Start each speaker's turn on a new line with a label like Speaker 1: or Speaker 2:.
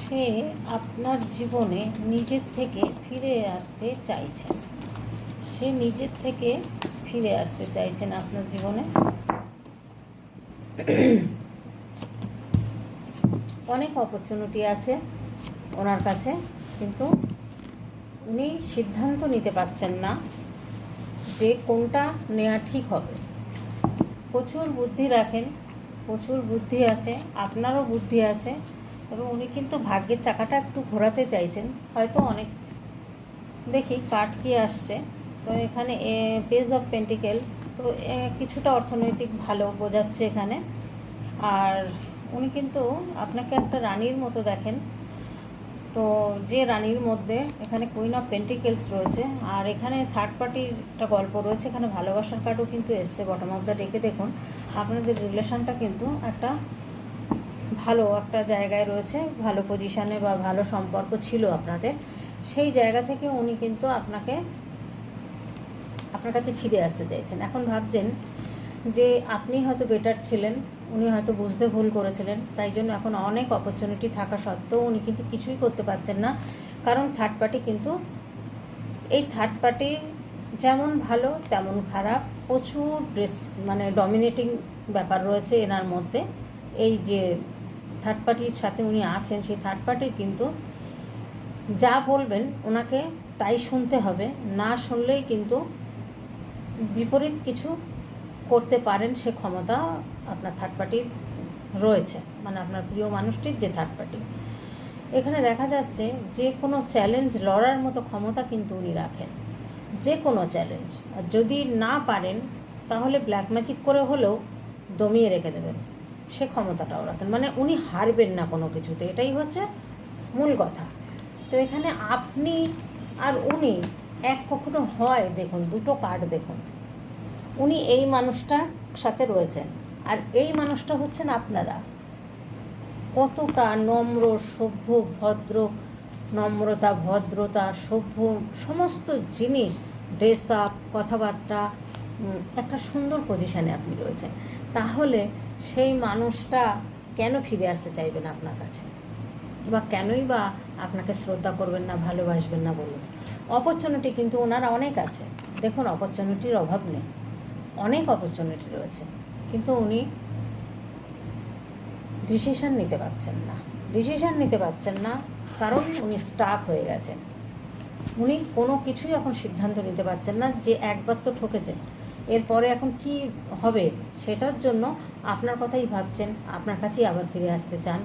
Speaker 1: সে আপনার জীবনে নিজের থেকে ফিরে আসতে চাইছেন। সে নিজের থেকে ফিরে আসতে চাইছেন আপনার জীবনে। অনেক অপরচুনিটি আছে ওনার কাছে, কিন্তু উনি সিদ্ধান্ত নিতে পারছেন না যে কোনটা নেওয়া ঠিক হবে। প্রচুর বুদ্ধি রাখেন, প্রচুর বুদ্ধি আছে, আপনারও বুদ্ধি আছে, এবং উনি কিন্তু ভাগ্যের চাকাটা একটু ঘোরাতে চাইছেন হয়তো। অনেক দেখি কার্ড কি আসছে। তো এখানে পেজ অফ পেন্টিকেলস, তো কিছুটা অর্থনৈতিক ভালো বোঝাচ্ছে এখানে। আর উনি কিন্তু আপনাকে একটা রানীর মতো দেখেন। তো যে রানীর মধ্যে এখানে কুইন অফ পেন্টিকেলস রয়েছে, আর এখানে থার্ড পার্টির একটা গল্প রয়েছে। এখানে ভালোবাসার কার্ডও কিন্তু এসছে বটম অফ দ্য ডেকে। দেখুন আপনাদের রিলেশনটা কিন্তু একটা ভালো একটা জায়গায় রয়েছে, ভালো পজিশানে বা ভালো সম্পর্ক ছিল আপনাদের। সেই জায়গা থেকে উনি কিন্তু আপনার কাছে ফিরে আসতে চাইছেন। এখন ভাবছেন যে আপনি হয়তো বেটার ছিলেন, উনি হয়তো বুঝতে ভুল করেছিলেন, তাই জন্য এখন অনেক অপরচুনিটি থাকা সত্ত্বেও উনি কিন্তু কিছুই করতে পারছেন না। কারণ থার্ড পার্টি কিন্তু, এই থার্ড পার্টি যেমন ভালো তেমন খারাপ। প্রচুর ডমিনেটিং ব্যাপার রয়েছে এনার মধ্যে। এই যে থার্ড পার্টির সাথে উনি আছেন, সেই থার্ড পার্টির কিন্তু যা বলবেন ওনাকে তাই শুনতে হবে। না শুনলেই কিন্তু বিপরীত কিছু করতে পারেন, সে ক্ষমতা আপনার থার্ড পার্টির রয়েছে, মানে আপনার প্রিয় মানুষটির যে থার্ড পার্টি। এখানে দেখা যাচ্ছে যে কোনো চ্যালেঞ্জ লড়ার মতো ক্ষমতা কিন্তু উনি রাখেন, যে কোনো চ্যালেঞ্জ। আর যদি না পারেন তাহলে ব্ল্যাক ম্যাজিক করে হলেও দমিয়ে রেখে দেবেন, সে ক্ষমতাটাও রাখেন। মানে উনি হারবেন না কোনো কিছুতে, এটাই হচ্ছে মূল কথা। তো এখানে আপনি আর উনি এক কখনো হয়, দেখুন দুটো কার্ড দেখুন। উনি এই মানুষটার সাথে রয়েছেন, আর এই মানুষটা হচ্ছেন আপনারা। কতটা নম্র, সভ্য, ভদ্র, নম্রতা, ভদ্রতা, সভ্য, সমস্ত জিনিস, ড্রেস আপ, কথাবার্তা, একটা সুন্দর পজিশানে আপনি রয়েছেন। তাহলে সেই মানুষটা কেন ফিরে আসতে চাইবেন আপনার কাছে, বা কেনই বা আপনাকে শ্রদ্ধা করবেন না, ভালোবাসবেন না বলুন? অপরচুনিটি কিন্তু ওনারা অনেক আছে, দেখুন অপরচুনিটির অভাব নেই, অনেক অপরচুনিটি রয়েছে, কিন্তু উনি ডিসিশান নিতে পারছেন না। কারণ উনি স্টাক হয়ে গেছেন। উনি কোনো কিছুই এখন সিদ্ধান্ত নিতে পারছেন না, যে একবার তো ঠকেছেন, এরপরে এখন কি হবে সেটার জন্য আপনার কথাই ভাবছেন, আপনার কাছেই আবার ফিরে আসতে চান।